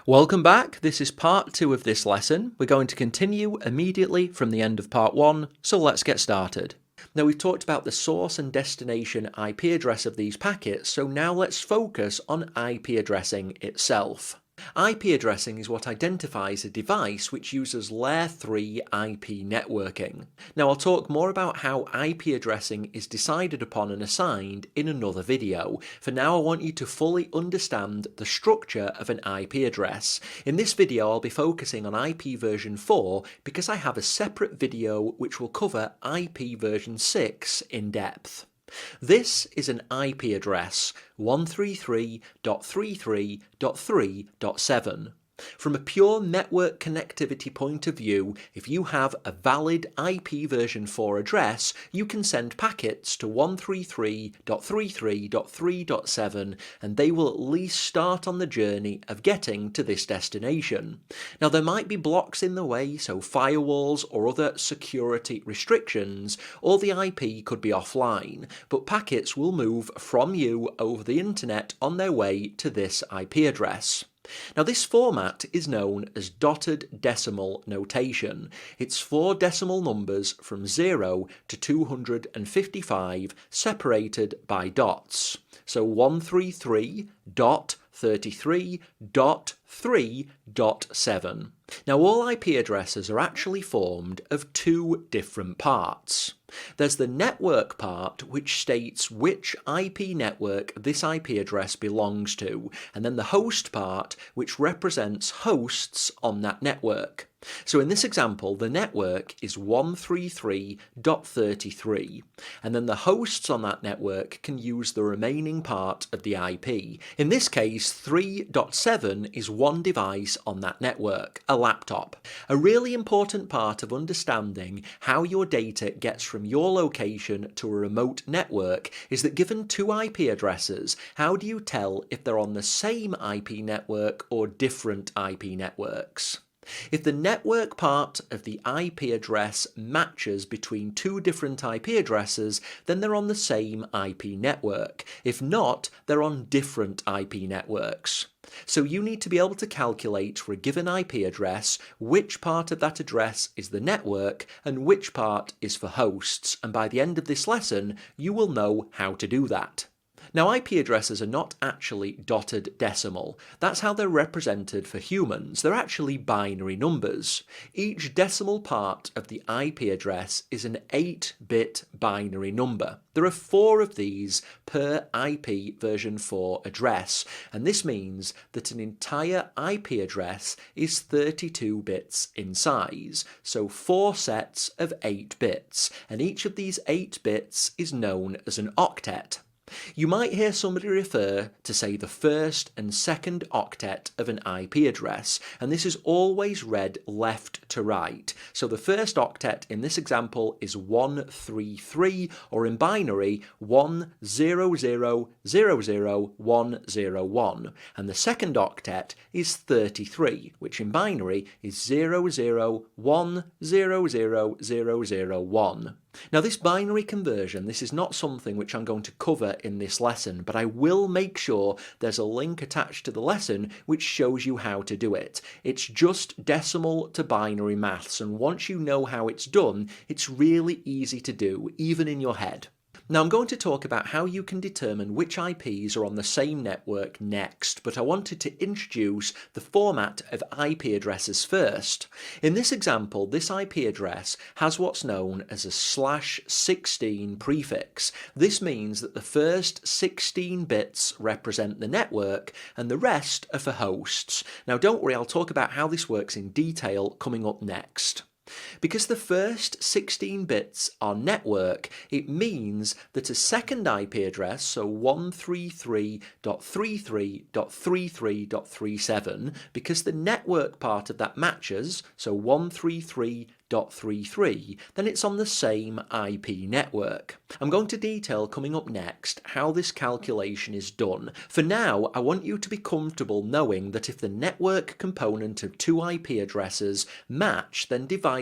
Welcome back, this is part 2 of this lesson. We're going to continue immediately from the end of part 1, so let's get started. Now we've talked about the source and destination IP address of these packets, so now let's focus on IP addressing itself. IP addressing is what identifies a device which uses Layer 3 IP networking. Now I'll talk more about how IP addressing is decided upon and assigned in another video. For now I want you to fully understand the structure of an IP address. In this video I'll be focusing on IP version 4 because I have a separate video which will cover IP version 6 in depth. This is an IP address 133.33.3.7. From a pure network connectivity point of view, if you have a valid IP version 4 address, you can send packets to 133.33.3.7 and they will at least start on the journey of getting to this destination. Now there might be blocks in the way, so firewalls or other security restrictions, or the IP could be offline, but packets will move from you over the internet on their way to this IP address. Now this format is known as dotted decimal notation. It's 4 decimal numbers from 0 to 255 separated by dots. So 133.33.3.7. Now all IP addresses are actually formed of 2 different parts. There's the network part, which states which IP network this IP address belongs to, and then the host part, which represents hosts on that network. So in this example, the network is 133.33, and then the hosts on that network can use the remaining part of the IP. In this case, 3.7 is one device on that network, a laptop. A really important part of understanding how your data gets from your location to a remote network is that given 2 IP addresses, how do you tell if they're on the same IP network or different IP networks? If the network part of the IP address matches between 2 different IP addresses, then they're on the same IP network. If not, they're on different IP networks. So you need to be able to calculate for a given IP address which part of that address is the network and which part is for hosts, and by the end of this lesson you will know how to do that. Now IP addresses are not actually dotted decimal. That's how they're represented for humans. They're actually binary numbers. Each decimal part of the IP address is an 8-bit binary number. There are 4 of these per IP version 4 address, and this means that an entire IP address is 32 bits in size, so 4 sets of 8 bits, and each of these 8 bits is known as an octet. You might hear somebody refer to, say, the first and second octet of an IP address, and this is always read left to right. So the first octet in this example is 133, or in binary 100000101, and the second octet is 33, which in binary is 001000001. Now this binary conversion, this is not something which I'm going to cover in this lesson, but I will make sure there's a link attached to the lesson which shows you how to do it. It's just decimal to binary maths, and once you know how it's done, it's really easy to do, even in your head. Now I'm going to talk about how you can determine which IPs are on the same network next, but I wanted to introduce the format of IP addresses first. In this example, this IP address has what's known as a /16 prefix. This means that the first 16 bits represent the network and the rest are for hosts. Now don't worry, I'll talk about how this works in detail coming up next. Because the first 16 bits are network, it means that a second IP address, so 133.33.33.37, because the network part of that matches, so 133.33, then it's on the same IP network. I'm going to detail coming up next how this calculation is done. For now, I want you to be comfortable knowing that if the network component of 2 IP addresses match, then devices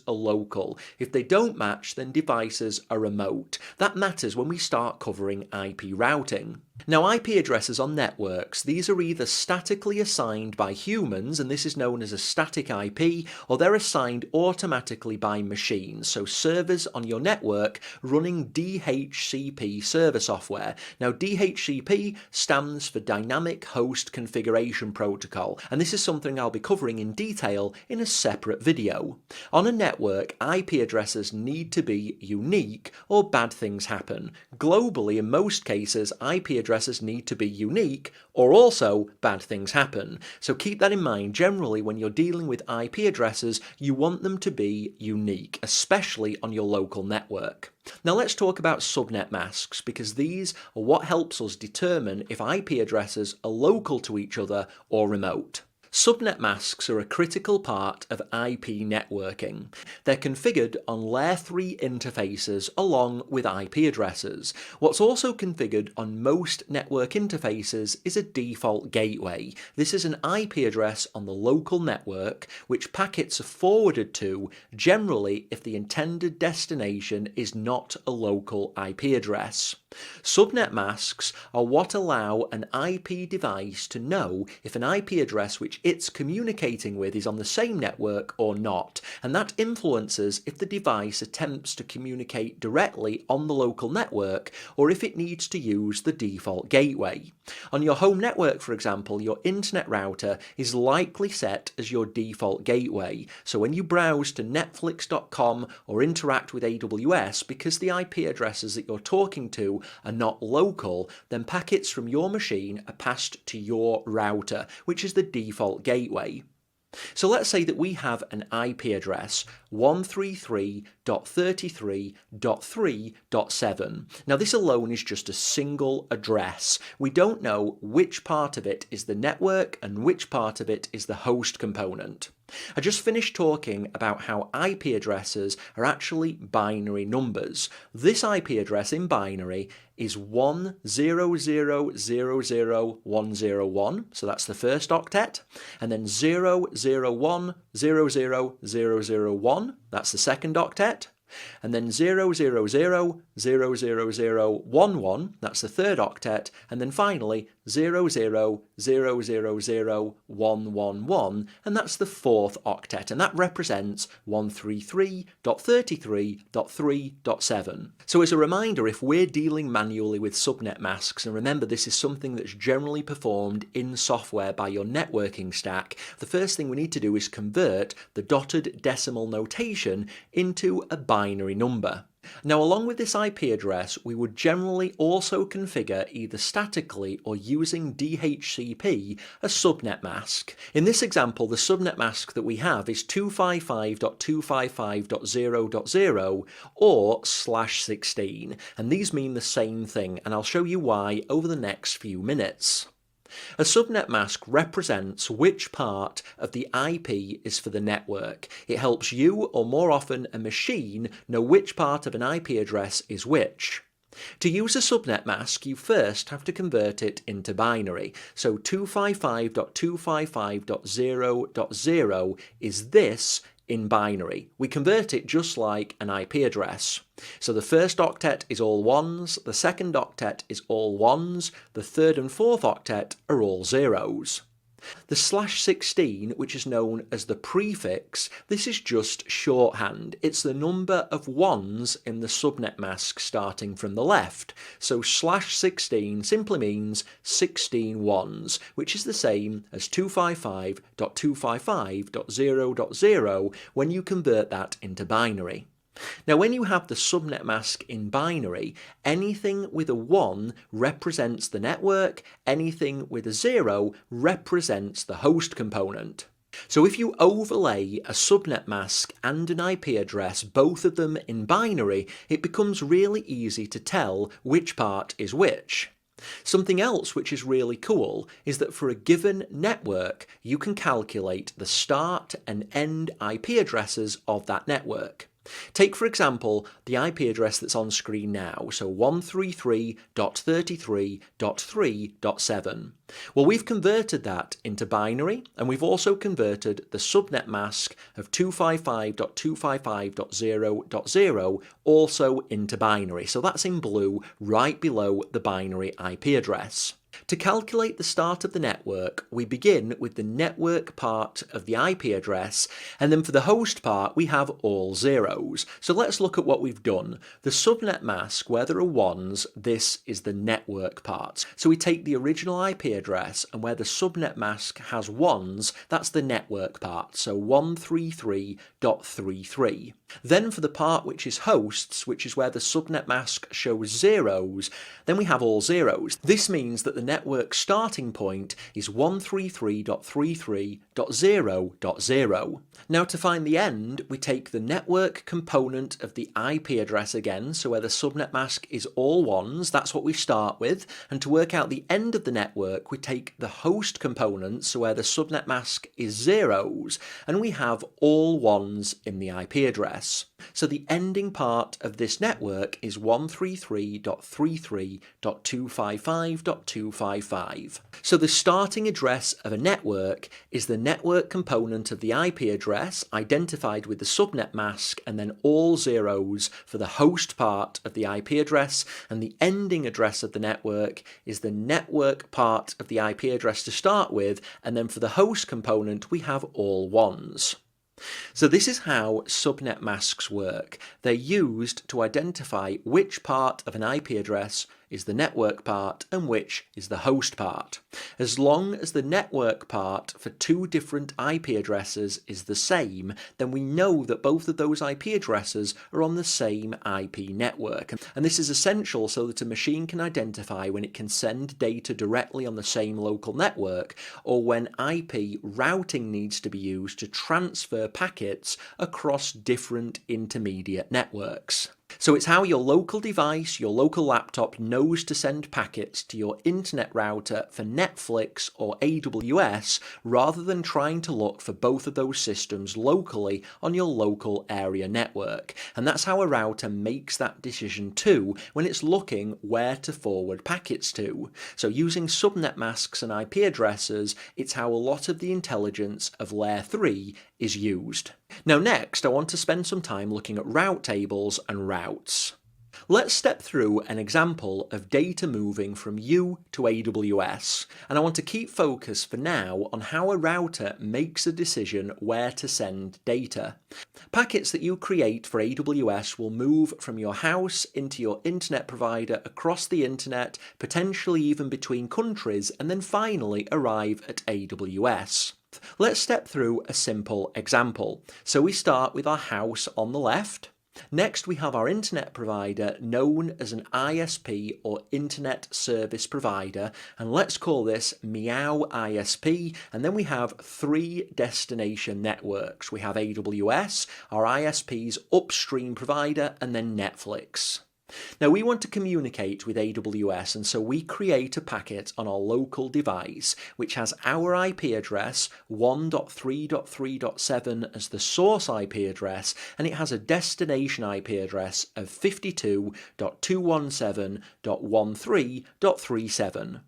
are local. If they don't match, then devices are remote. That matters when we start covering IP routing. Now, IP addresses on networks, these are either statically assigned by humans, and this is known as a static IP, or they're assigned automatically by machines, so servers on your network running DHCP server software. Now, DHCP stands for Dynamic Host Configuration Protocol, and this is something I'll be covering in detail in a separate video. On a network, IP addresses need to be unique, or bad things happen. Globally, in most cases, IP addresses need to be unique, or also bad things happen. So keep that in mind. Generally, when you're dealing with IP addresses, you want them to be unique, especially on your local network. Now let's talk about subnet masks, because these are what helps us determine if IP addresses are local to each other or remote. Subnet masks are a critical part of IP networking. They're configured on Layer 3 interfaces along with IP addresses. What's also configured on most network interfaces is a default gateway. This is an IP address on the local network which packets are forwarded to, generally if the intended destination is not a local IP address. Subnet masks are what allow an IP device to know if an IP address which it's communicating with is on the same network or not, and that influences if the device attempts to communicate directly on the local network or if it needs to use the default gateway. On your home network, for example, your internet router is likely set as your default gateway, so when you browse to netflix.com or interact with AWS, because the IP addresses that you're talking to are not local, then packets from your machine are passed to your router, which is the default gateway. So let's say that we have an IP address 133.33.3.7. Now this alone is just a single address. We don't know which part of it is the network and which part of it is the host component. I just finished talking about how IP addresses are actually binary numbers. This IP address in binary is 100000101, so that's the first octet, and then 001000001, that's the second octet, and then 0000011, that's the third octet, and then finally 0000111, and that's the fourth octet, and that represents 133.33.3.7. So as a reminder, if we're dealing manually with subnet masks, and remember this is something that's generally performed in software by your networking stack, the first thing we need to do is convert the dotted decimal notation into a binary number. Now, along with this IP address, we would generally also configure either statically or using DHCP a subnet mask. In this example, the subnet mask that we have is 255.255.0.0 or /16, and these mean the same thing, and I'll show you why over the next few minutes. A subnet mask represents which part of the IP is for the network. It helps you, or more often a machine, know which part of an IP address is which. To use a subnet mask, you first have to convert it into binary. So 255.255.0.0 is this in binary. We convert it just like an IP address. So the first octet is all ones, the second octet is all ones, the third and fourth octet are all zeros. The /16, which is known as the prefix, this is just shorthand. It's the number of ones in the subnet mask starting from the left. So /16 simply means 16 ones, which is the same as 255.255.0.0 when you convert that into binary. Now, when you have the subnet mask in binary, anything with a 1 represents the network, anything with a 0 represents the host component. So if you overlay a subnet mask and an IP address, both of them in binary, it becomes really easy to tell which part is which. Something else which is really cool is that for a given network, you can calculate the start and end IP addresses of that network. Take, for example, the IP address that's on screen now, so 133.33.3.7. Well, we've converted that into binary, and we've also converted the subnet mask of 255.255.0.0 also into binary, so that's in blue right below the binary IP address. To calculate the start of the network, we begin with the network part of the IP address, and then for the host part we have all zeros. So let's look at what we've done. The subnet mask, where there are ones, this is the network part. So we take the original IP address, and where the subnet mask has ones, that's the network part, so 133.33. Then for the part which is hosts, which is where the subnet mask shows zeros, then we have all zeros. This means that the network starting point is 133.33.0.0. Now to find the end, we take the network component of the IP address again, so where the subnet mask is all ones, that's what we start with, and to work out the end of the network, we take the host component, so where the subnet mask is zeros, and we have all ones in the IP address. So the ending part of this network is 133.33.255.255. So the starting address of a network is the network component of the IP address identified with the subnet mask and then all zeros for the host part of the IP address, and the ending address of the network is the network part of the IP address to start with, and then for the host component we have all ones. So this is how subnet masks work. They're used to identify which part of an IP address is the network part and which is the host part. As long as the network part for two different IP addresses is the same, then we know that both of those IP addresses are on the same IP network. And this is essential so that a machine can identify when it can send data directly on the same local network, or when IP routing needs to be used to transfer packets across different intermediate networks. So it's how your local device, your local laptop, knows to send packets to your internet router for Netflix or AWS, rather than trying to look for both of those systems locally on your local area network. And that's how a router makes that decision too when it's looking where to forward packets to. So using subnet masks and IP addresses, it's how a lot of the intelligence of Layer 3 is used. Now next, I want to spend some time looking at route tables and routes. Let's step through an example of data moving from you to AWS, and I want to keep focus for now on how a router makes a decision where to send data. Packets that you create for AWS will move from your house into your internet provider across the internet, potentially even between countries, and then finally arrive at AWS. Let's step through a simple example. So we start with our house on the left. Next we have our internet provider known as an ISP or Internet Service Provider, and let's call this Meow ISP, and then we have three destination networks. We have AWS, our ISP's upstream provider, and then Netflix. Now we want to communicate with AWS, and so we create a packet on our local device which has our IP address 1.3.3.7 as the source IP address, and it has a destination IP address of 52.217.13.37.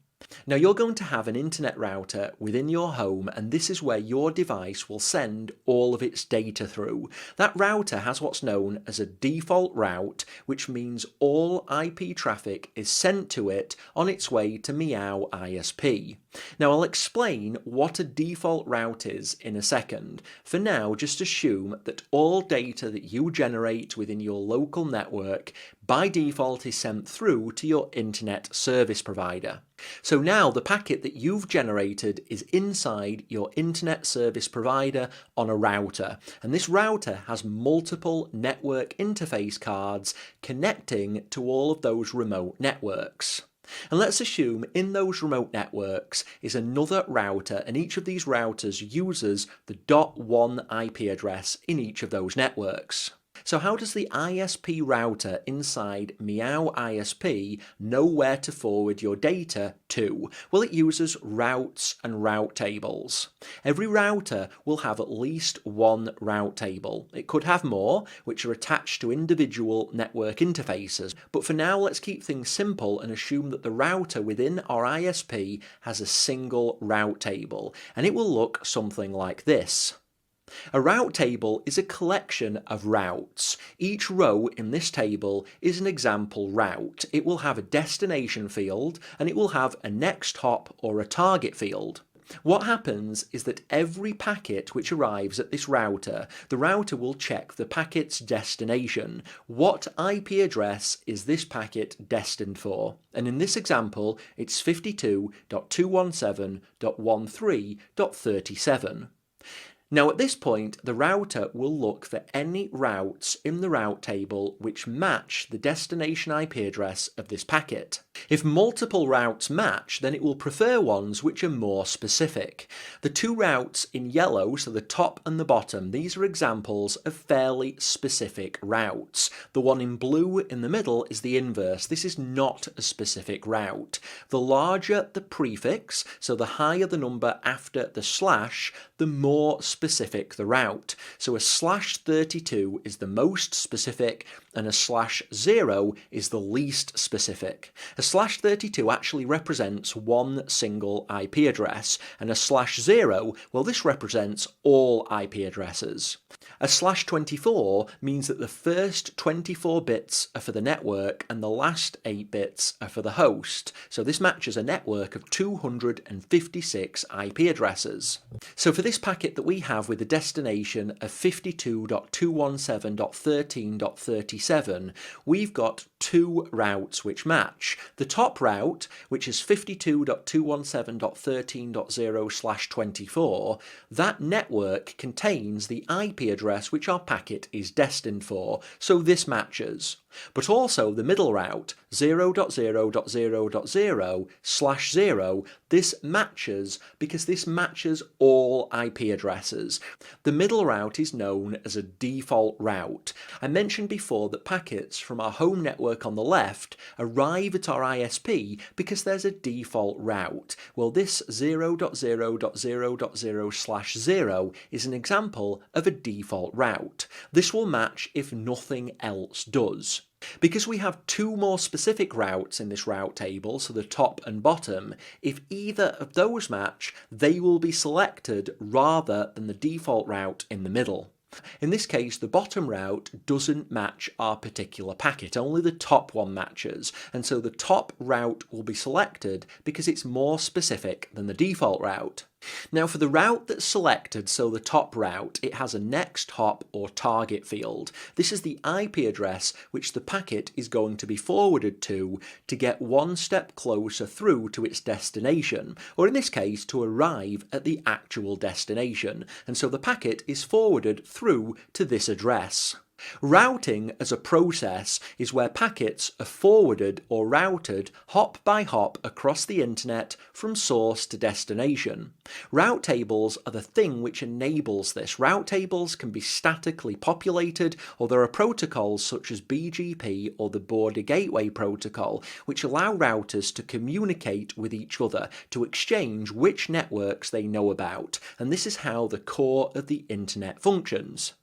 Now you're going to have an internet router within your home, and this is where your device will send all of its data through. That router has what's known as a default route, which means all IP traffic is sent to it on its way to Meow ISP. Now I'll explain what a default route is in a second. For now, just assume that all data that you generate within your local network by default is sent through to your internet service provider. So now the packet that you've generated is inside your internet service provider on a router, and this router has multiple network interface cards connecting to all of those remote networks. And let's assume in those remote networks is another router, and each of these routers uses the .1 IP address in each of those networks. So how does the ISP router inside Meow ISP know where to forward your data to? Well, it uses routes and route tables. Every router will have at least one route table. It could have more, which are attached to individual network interfaces. But for now, let's keep things simple and assume that the router within our ISP has a single route table, and it will look something like this. A route table is a collection of routes. Each row in this table is an example route. It will have a destination field and it will have a next hop or a target field. What happens is that every packet which arrives at this router, the router will check the packet's destination. What IP address is this packet destined for? And in this example, it's 52.217.13.37. Now at this point, the router will look for any routes in the route table which match the destination IP address of this packet. If multiple routes match, then it will prefer ones which are more specific. The two routes in yellow, so the top and the bottom, these are examples of fairly specific routes. The one in blue in the middle is the inverse. This is not a specific route. The larger the prefix, so the higher the number after the slash, the more specific the route. So a /32 is the most specific and a /0 is the least specific. A /32 actually represents one single IP address, and a /0, well, this represents all IP addresses. A /24 means that the first 24 bits are for the network and the last 8 bits are for the host. So this matches a network of 256 IP addresses. So for this packet that we have with a destination of 52.217.13.37, we've got two routes which match. The top route, which is 52.217.13.0/24, that network contains the IP address which our packet is destined for, so this matches. But also the middle route, 0.0.0.0/0, this matches because this matches all IP addresses. The middle route is known as a default route. I mentioned before that packets from our home network on the left arrive at our ISP because there's a default route. Well, this 0.0.0.0/0 is an example of a default route. This will match if nothing else does. Because we have two more specific routes in this route table, so the top and bottom, if either of those match, they will be selected rather than the default route in the middle. In this case, the bottom route doesn't match our particular packet, only the top one matches, and so the top route will be selected because it's more specific than the default route. Now for the route that's selected, so the top route, it has a next hop or target field. This is the IP address which the packet is going to be forwarded to get one step closer through to its destination, or in this case to arrive at the actual destination, and so the packet is forwarded through to this address. Routing as a process is where packets are forwarded or routed hop by hop across the internet from source to destination. Route tables are the thing which enables this. Route tables can be statically populated, or there are protocols such as BGP or the Border Gateway Protocol which allow routers to communicate with each other to exchange which networks they know about, and this is how the core of the internet functions.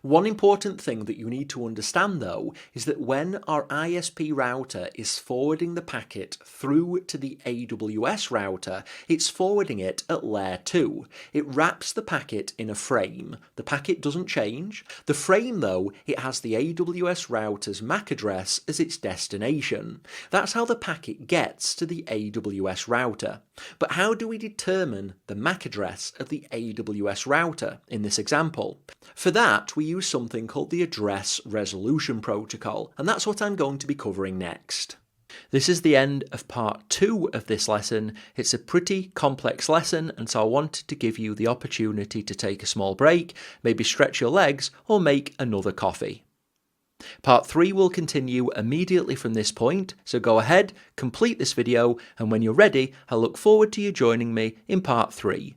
One important thing that you need to understand though is that when our ISP router is forwarding the packet through to the AWS router, it's forwarding it at layer 2. It wraps the packet in a frame. The packet doesn't change. The frame though, it has the AWS router's MAC address as its destination. That's how the packet gets to the AWS router. But how do we determine the MAC address of the AWS router in this example? For that, we use something called the Address Resolution Protocol, and that's what I'm going to be covering next. This is the end of part 2 of this lesson. It's a pretty complex lesson, and so I wanted to give you the opportunity to take a small break, maybe stretch your legs, or make another coffee. Part 3 will continue immediately from this point, so go ahead, complete this video, and when you're ready, I look forward to you joining me in part 3.